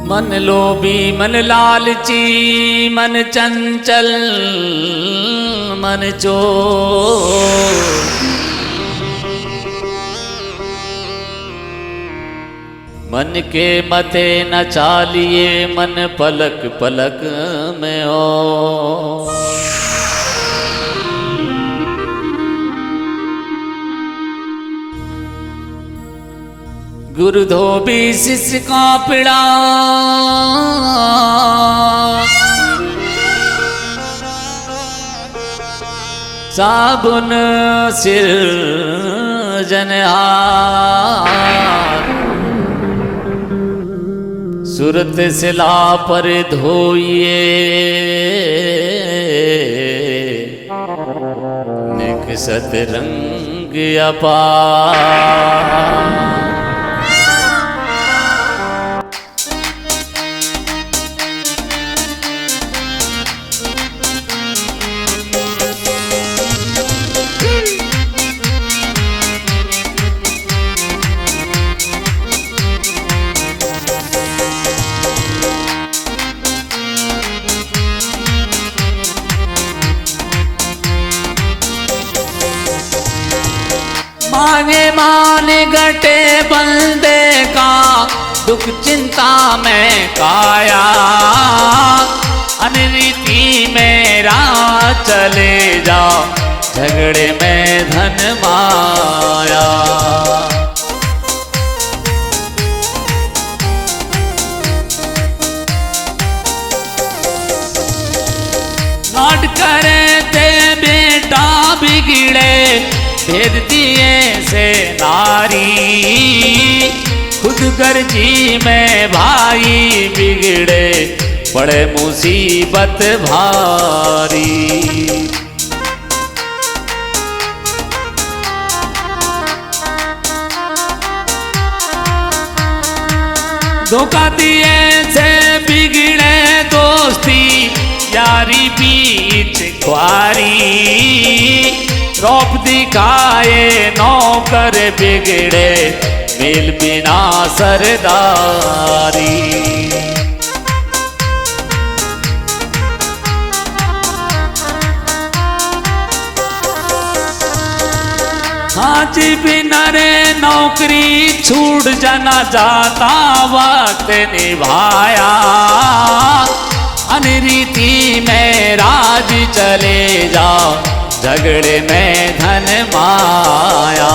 मन लोभी मन लालची मन चंचल मन चोर, मन के मते न चालिए मन पलक पलक में हो। गुरु धोबी शिष्य का पिड़ा साबुन सिर जनहार, सूरत सिला पर धोइए निकसत रंग अपार। मांगे मान गटे बंदे का दुख चिंता में काया, अनरीति में राह चले जाओ झगड़े में धन माया। नाट करे थे बेटा बिगड़े भेद दिए से नारी, खुद गर्जी में भाई बिगड़े पड़े मुसीबत भारी। धोखा दिए से बिगड़े दोस्ती यारी बीच ख्वारी, रौब दिखाए नौकर बिगड़े मिल बिना सरदारी। हाजी बिना रे नौकरी छूट जाना जाता वक्त निभाया, अनरीति में राज चले जाओ झगड़े में धन माया।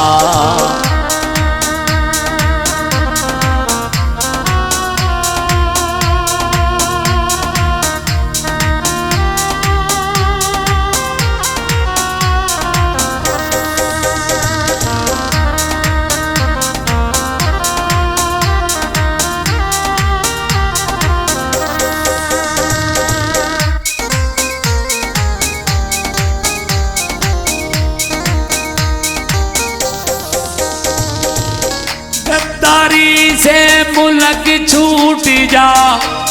से मुल्क छूट जा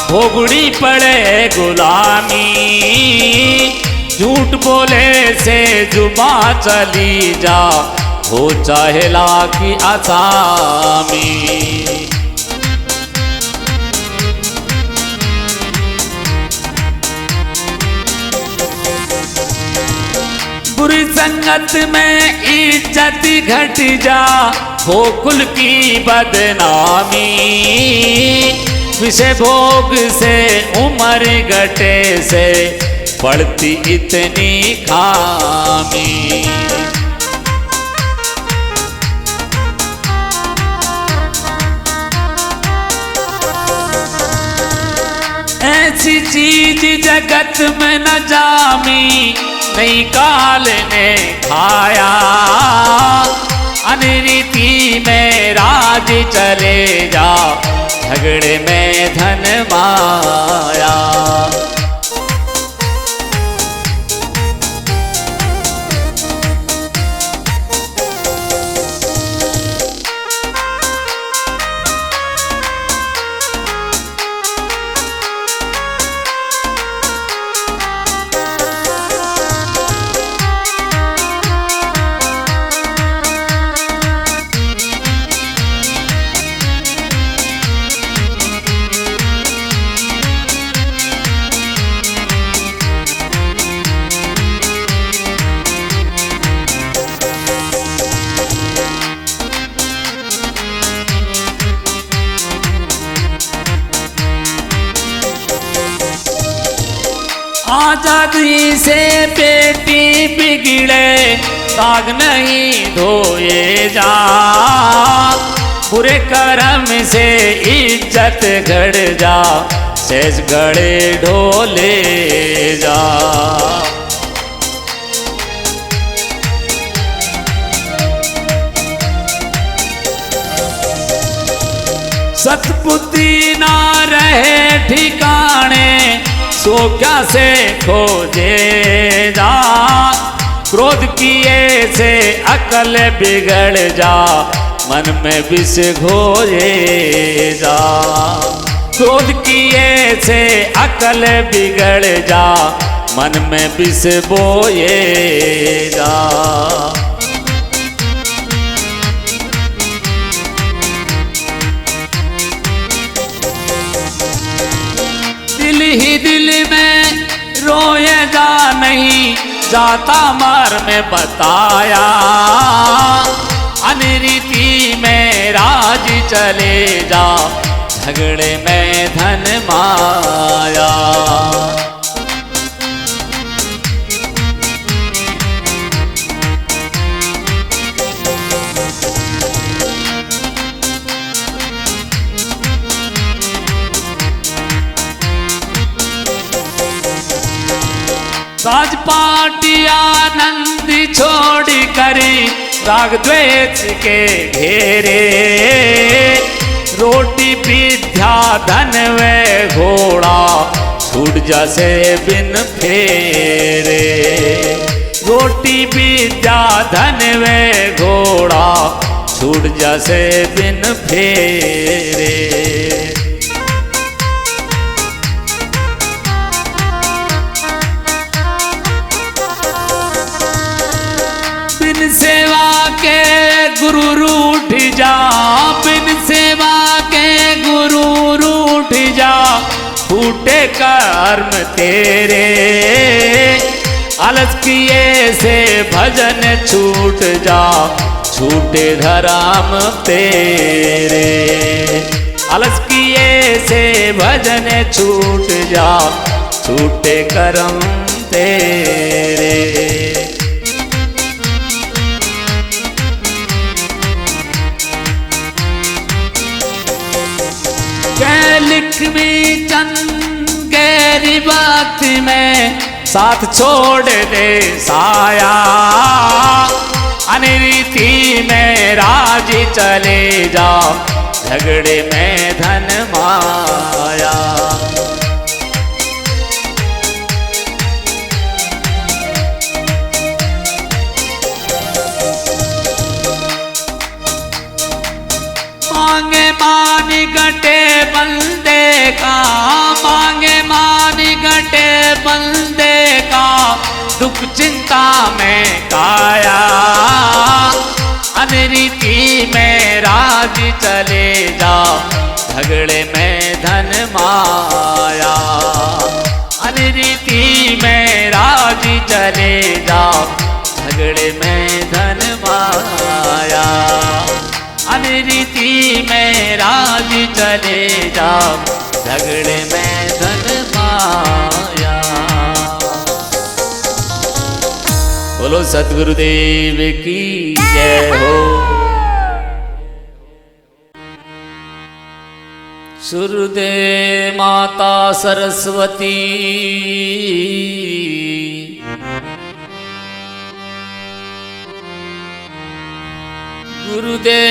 भोगड़ी पड़े गुलामी, झूठ बोले से जुबा चली जा हो चाहे लाखी आसामी। बुरी संगत में इज्जत घट जा हो कुल की बदनामी, विषय भोग से उम्र घटे से पड़ती इतनी खामी। ऐसी चीज जगत में न जामी नहीं काल ने खाया, अनरीति में राज चले जाओ झगड़े में धन माया। आजादी से बेटी बिगड़े दाग नहीं धोए जा, बुरे कर्म से इज्जत गड़ जा, सेज गड़े ढोले जा। सतबुद्धि ना रहे ठिकाने, सो क्या से खोजे जा, क्रोध किए से अकल बिगड़ जा, मन में विष घोरे जा। क्रोध किए से अकल बिगड़ जा, मन में विष बोए जा। दिल ही दिल में रोए जा, नहीं जाता मार में बताया, अनरीति में राज चले जा, झगड़े में धन माया। राज पाटी आनंद छोड़ करी, राग द्वेष के घेरे, रोटी विद्या धन वे घोड़ा, छूट जैसे बिन फेरे। रोटी विद्या धन वे घोड़ा, छूट जैसे बिन फेरे। बिन सेवा के गुरु रूठ जा, बिन सेवा के गुरु रूठ जा, फूटे कर्म तेरे, आलस किए से भजन छूट जा, छूटे धर्म तेरे। आलस किए से भजन छूट जा, छूटे कर्म तेरे। लिखवी चंद गहरी बात में साथ छोड़ दे साया, अनरीति में राज चले जा, झगड़े में धन माया। मांगे मान गटे बंदे का, मांगे मान गटे बंदे का, दुख चिंता में काया, अनरीति में राज चले जा, झगड़े में धन माया। अनरीति में राज चले जा, झगड़े में धन माया। अनरीति में राज चले जा, झगड़े में धन माया। बोलो सतगुरुदेव की जय हो। सुरदे माता सरस्वती, गुरुदेव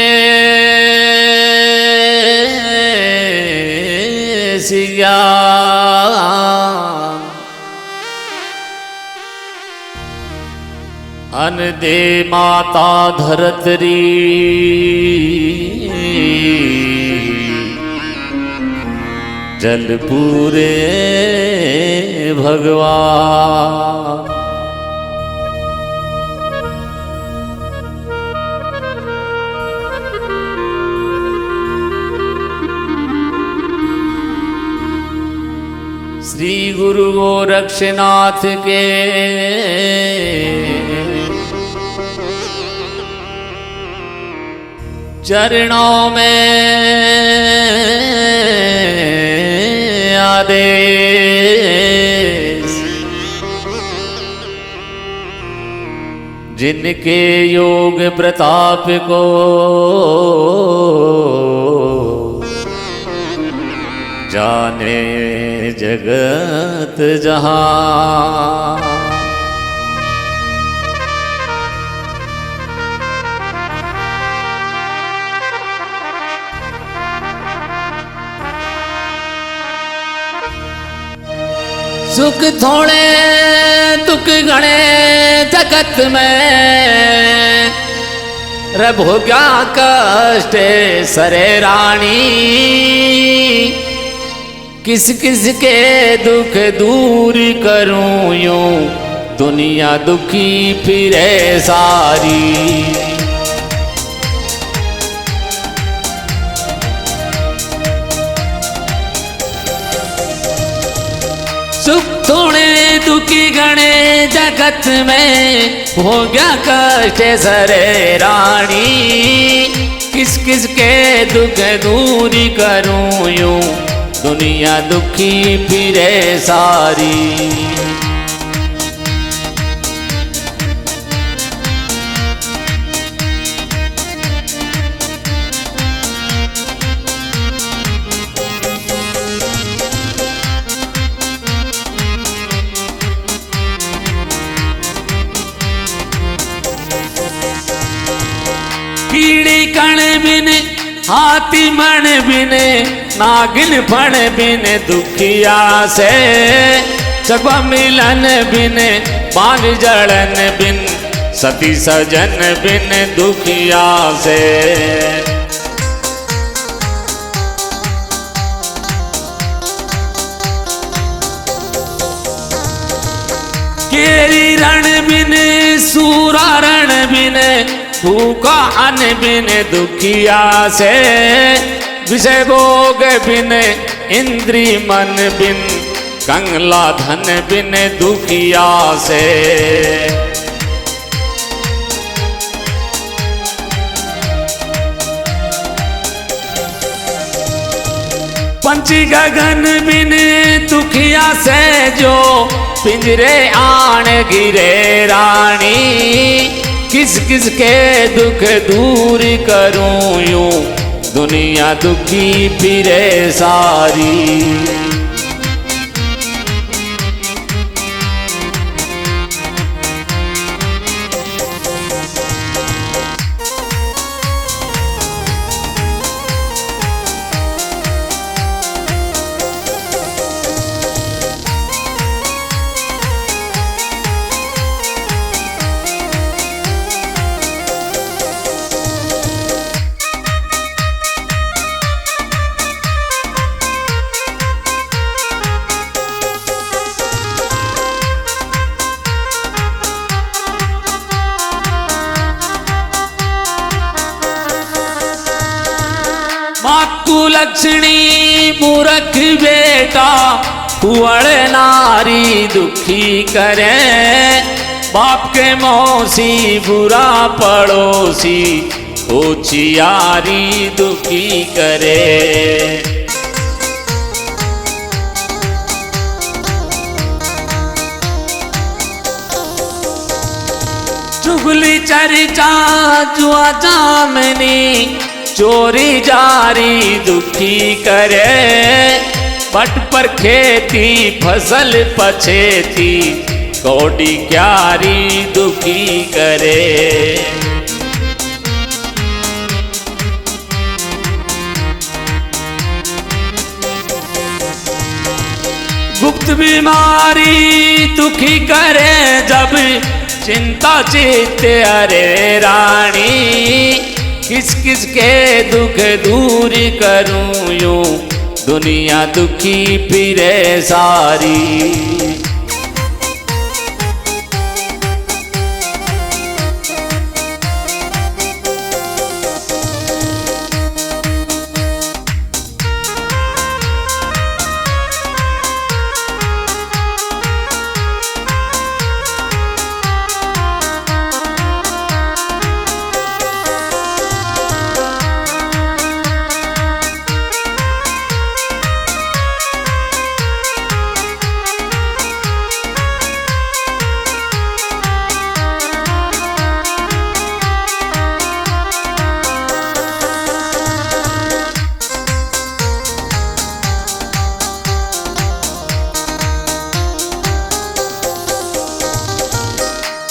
सिया, अन दे माता धरतरी, जल पूरे भगवान। श्री गुरु गोरक्षनाथ के चरणों में आदेश, जिनके योग प्रताप को जाने जगत जहां। सुख थोड़े दुख घणे जगत में, रे भोग्या कष्ट सरे रानी। किस किस के दुख दूर करूं यूं, दुनिया दुखी फिरे सारी। सुख थोड़े दुखी घणे जगत में, हो गया कष्ट सरे रानी। किस किस के दुख दूर करूं यूं, दुनिया दुखी फिरे सारी। कीड़ी कण बिन हाथी मण बिन, नागिन फण बिन दुखिया से। जब मिलन बिन बांध जड़न बिन, सती सजन बिन दुखिया से। केरी रण बिन सूरा रण बिन, भूखा अन्न बिन दुखिया से। विषय भोग बिन इंद्री मन बिन, कंगला धन बिन दुखिया से। पंछी गगन बिन दुखिया से, जो पिंजरे आण गिरे रानी। किस किस के दुख दूर करूं यूं, दुनिया दुखी फिरे सारी। मातु लक्ष्मी मूर्ख बेटा, कुंवर नारी दुखी करे। बाप के मौसी बुरा पड़ोसी, होशियारी दुखी करे। चुगली चर्चा जुआ जामनी, चोरी जारी दुखी करे। पट पर खेती फसल पछेती, कौड़ी क्यारी दुखी करे। गुप्त बीमारी दुखी करे, जब चिंता चित्त अरे रानी। किस किस के दुख दूर करूं यूं, दुनिया दुखी फिरे सारी।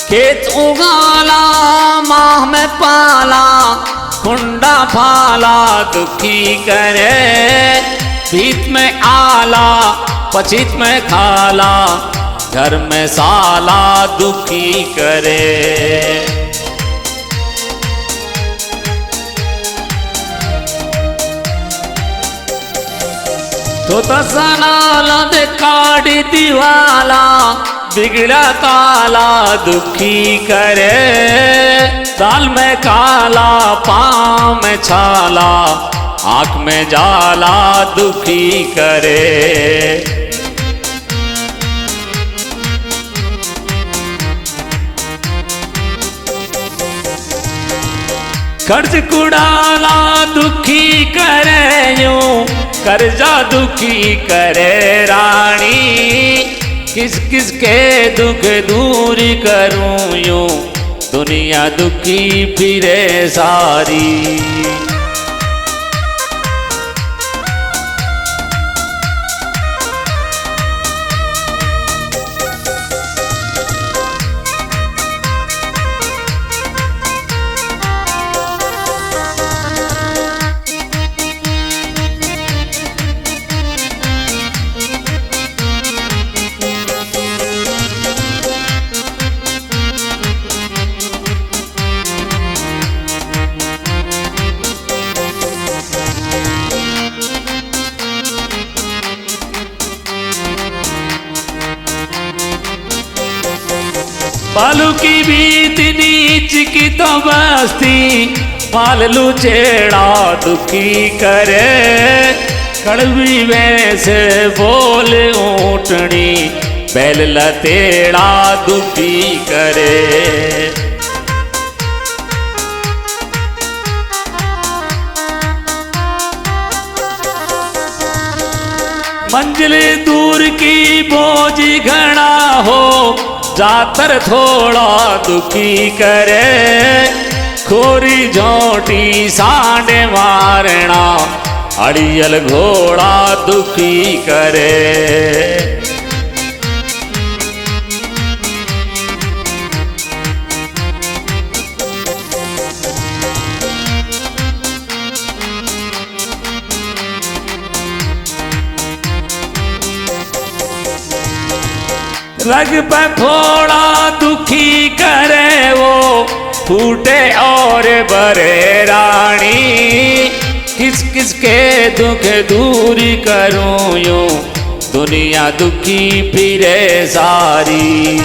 खेत उगाला माह में पाला, कुंडा फाला दुखी करे। भीत में आला पचित में खाला, घर में साला दुखी करे। तो तसनाला दे काड़ी दीवाला, बिगड़ा ताला दुखी करे। दाल में काला पाँव में छाला, आँख में जाला दुखी करे। कर्ज कुड़ाला दुखी करे यूं, कर्जा दुखी करे रानी। किस किस के दुख दूर करूं यूं, दुनिया दुखी फिरे सारी। बालू की बीत नीच की तो बस्ती, पाल लुचेड़ा दुखी करे। कड़वी वैसे बोल ऊँटनी, बैल लतेड़ा दुखी करे। मंजिल दूर की बोझ घना हो, जातर थोड़ा दुखी करे। खोरी झोटी सांडे मारना, अड़ियल घोड़ा दुखी करे। रग पे फोड़ा दुखी करे वो, फूटे और बरे रानी। किस किस के दुख दूर करूं यूं, दुनिया दुखी फिरे सारी।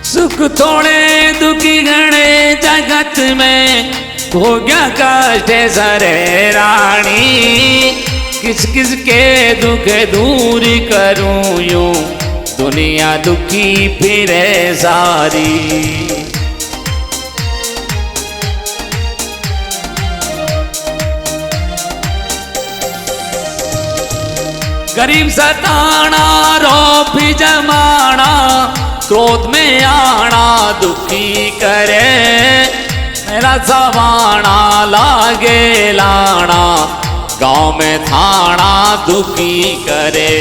सुख थोड़े दुखी घने जगत में, हो गया कष्ट सरे रानी। किस किस के दुख दूर करूं यूं, दुनिया दुखी फिरे सारी। गरीब सताना रोब जमाना, क्रोध में आना दुखी करे। मेरा सवाना लागे लाना, गांव में थाना दुखी करे।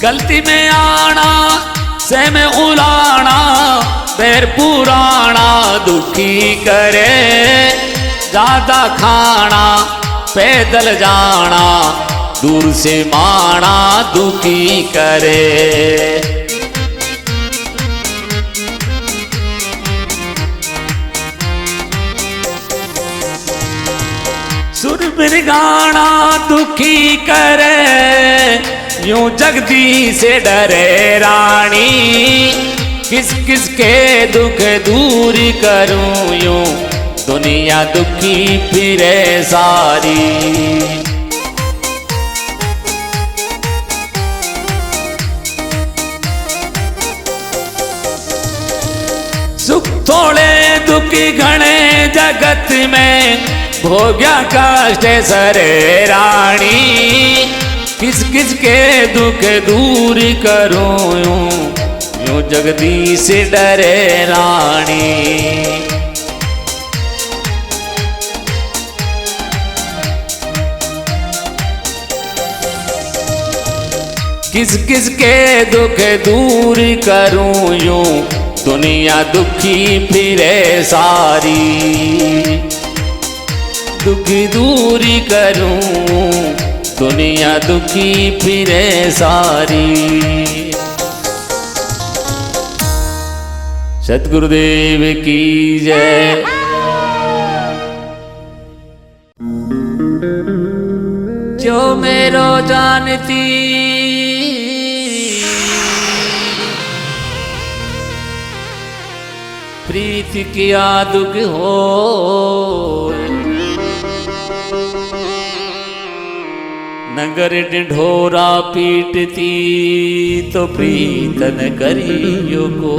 गलती में आना से में उलाना, पैर पुराना दुखी करे। ज्यादा खाना पैदल जाना, दूर से माना दुखी करे। सुर में निर्गाणा दुखी करे, यूं जगदीश से डरे रानी। किस किस के दुख दूर करूं, यूं दुनिया दुखी फिरे सारी। सुख थोड़े दुखी घने जगत में, भोग्या कष्ट सरे रानी। किस किस के दुख दूर करूं, यूं जगदीश से डरे रानी। किस किस के दुख दूर करूं, यूं दुनिया दुखी फिरे सारी। दुखी दूरी करूं, दुनिया दुखी फिरे सारी। सतगुरुदेव की जय। जो मेरो जानती प्रीत किया दुख हो, नगर ढिढोरा पीटती तो प्रीत न करियो को।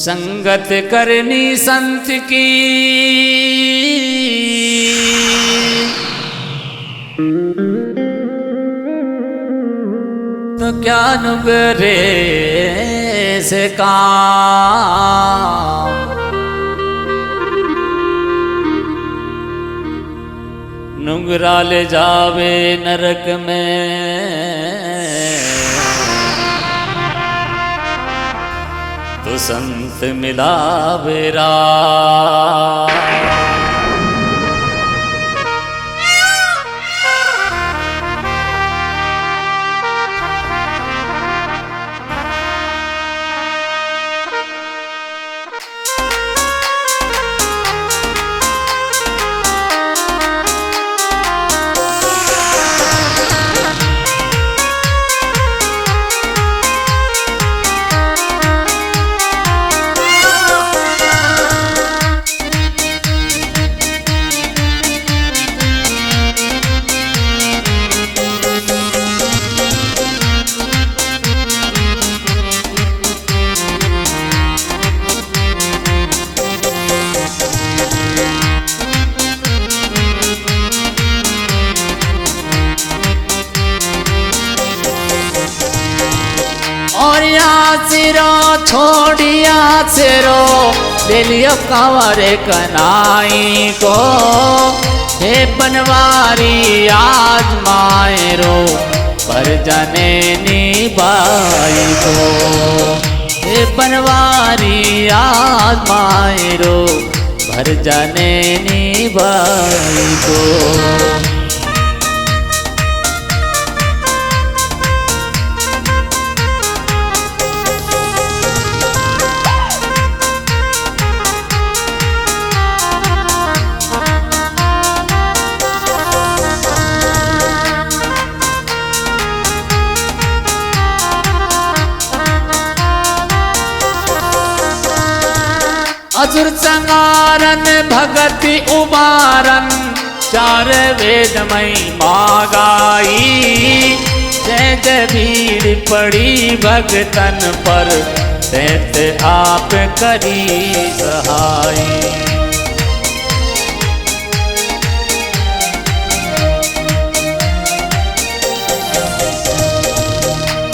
संगत करनी संत की तो क्या नुगरे से काम। नुगरा ले जावे नरक में, तो संत मिलावे राम। और यहाँ सिरो छोड़िया सिरो ले लियो कंवरे कनाई को। हे बनवारी आज मायरो पर जाने निभाई को। हे बनवारी आज मायरो भर जाने निभाई को। असुर संगारन भगति उबारन चार वेद मई मागाई। जय जय भीड़ पड़ी भगतन पर दैत आप करी सहाई।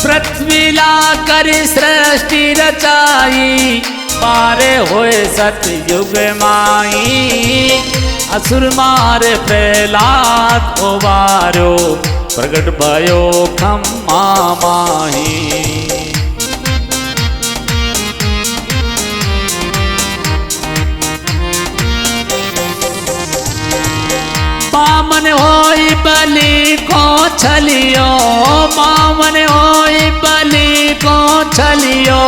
पृथ्वी ला कर सृष्टि रचाई मारे होए सतयुग माई। असुर मार प्रहलाद उबारो प्रगट भयो खम्मा माही। बामन होई बलि को छलियो, बामन होई बलि को छलियो।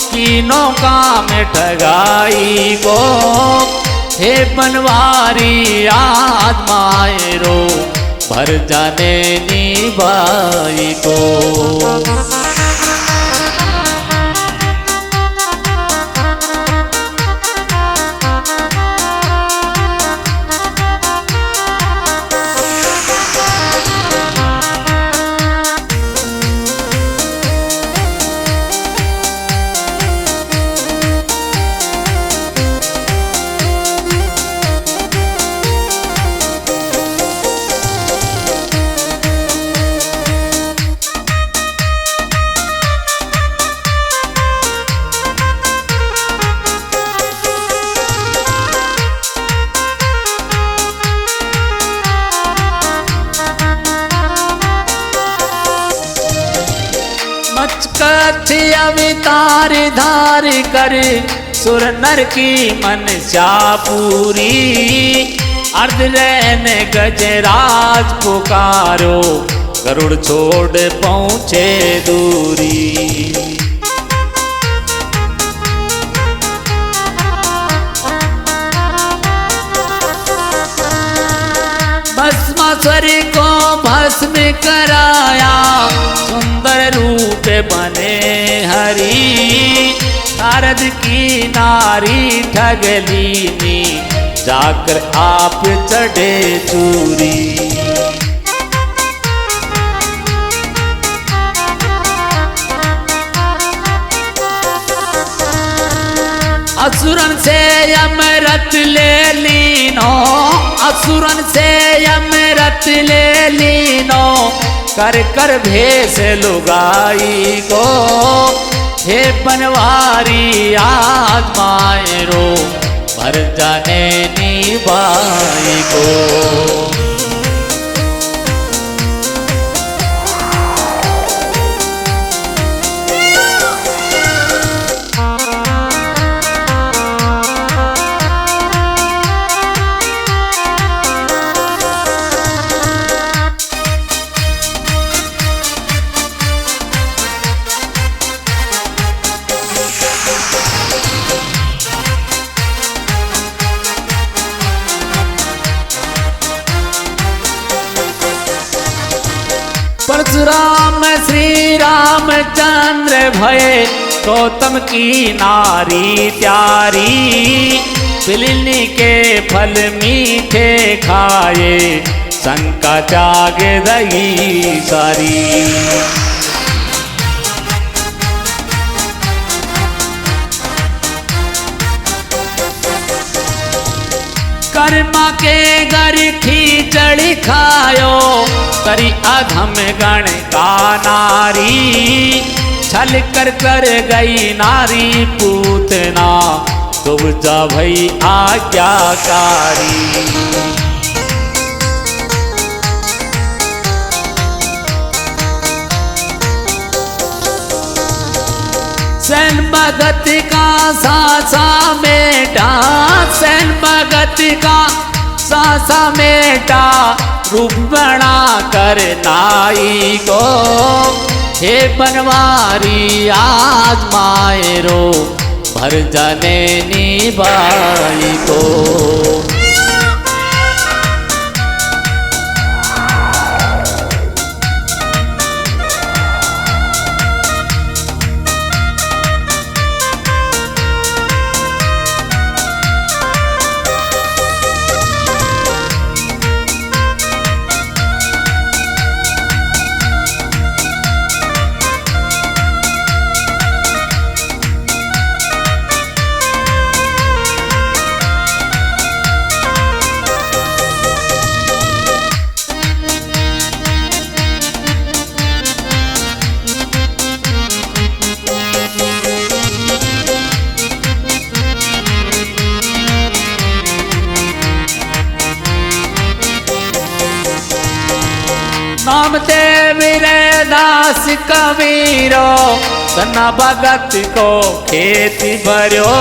कीनों काम ठगाई को। हे बनवारी आजमाए रो भर जाने नी बाई को। मचकथि अवतार धार कर सुर नर की मनसा पूरी। अर्ध रैन गजराज पुकारो गरुड़ छोड़ पहुँचे दूरी। भस्मासुर को भस्म कराया सुंदर रूप बने हरि। नारद की नारी ठगलीनी जाकर आप चढ़े चूरी। असुरन से अमृत ले लीनो, असुरन से अमृत ले लीनो कर कर भेष लुगाई को। हे बनवारी आजमाए रो भर जाने नी बाई को। परशुराम श्री रामचंद्र भये गौतम की नारी प्यारी। बिलनी के फल मीठे खाए शंका जाग रही सारी। कर्मा के घर खींचड़ी खायो करी अधम गण का नारी। छल कर कर गई नारी पूतना तुम जा भई आज्ञाकारी। सैन भगत का सासा बेटा, सैन भगत का सासा बेटा रूप बना कर नाई को। हे बनवारी आजमाए रो भर जाने नी बाई को। नामदेव रे दास कबीरो सन्ना भगत को खेत भर्यो।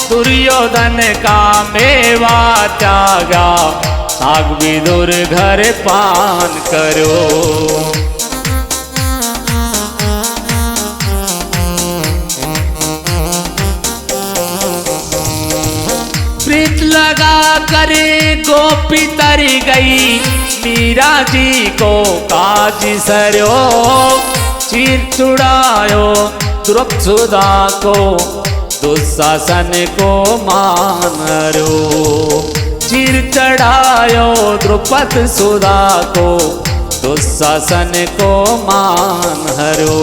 दुर्योधन का मेवा त्यागा साग विदुर घर पान करो। करे गोपी तरी गई, मीरा जी को काज सरयो। चीर चुड़ायो द्रुपदसुधा को, दुशासन को मानरो। चीर चढ़ायो द्रुपदसुधा को, दुशासन को मानरो।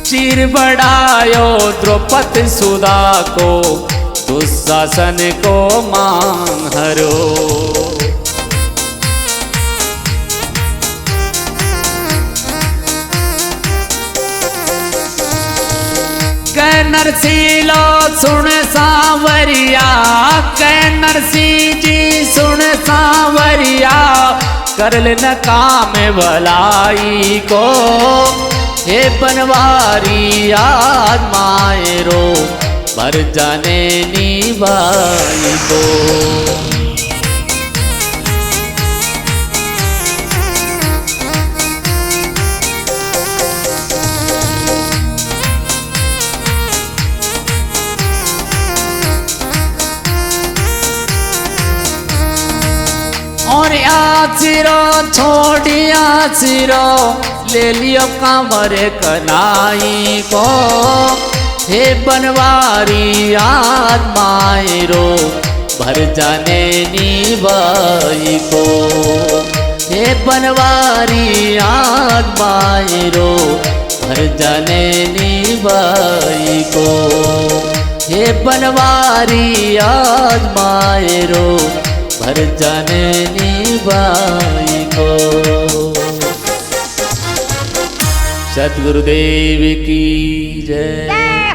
चीर बढ़ायो द्रुपदसुधा को, दुशासन को मानरो। कै नरसिंह सुन सांवरिया, कै नरसिंह जी सुन सांवरिया, कर लेना काम भलाई को। हे बनवारी आज मायरो, मर जाने नी भाई को। और आसिरो छोड़िया सिरो, ले लियो कांवर कनाई को। हे बनवारी आज मायरो, भर जाने नी बाई को। हे बनवारी आज मायरो, भर जाने नी बाई को। हे बनवारी आज मायरो, भर जाने नी बाई को। सद्गुरुदेव की जय।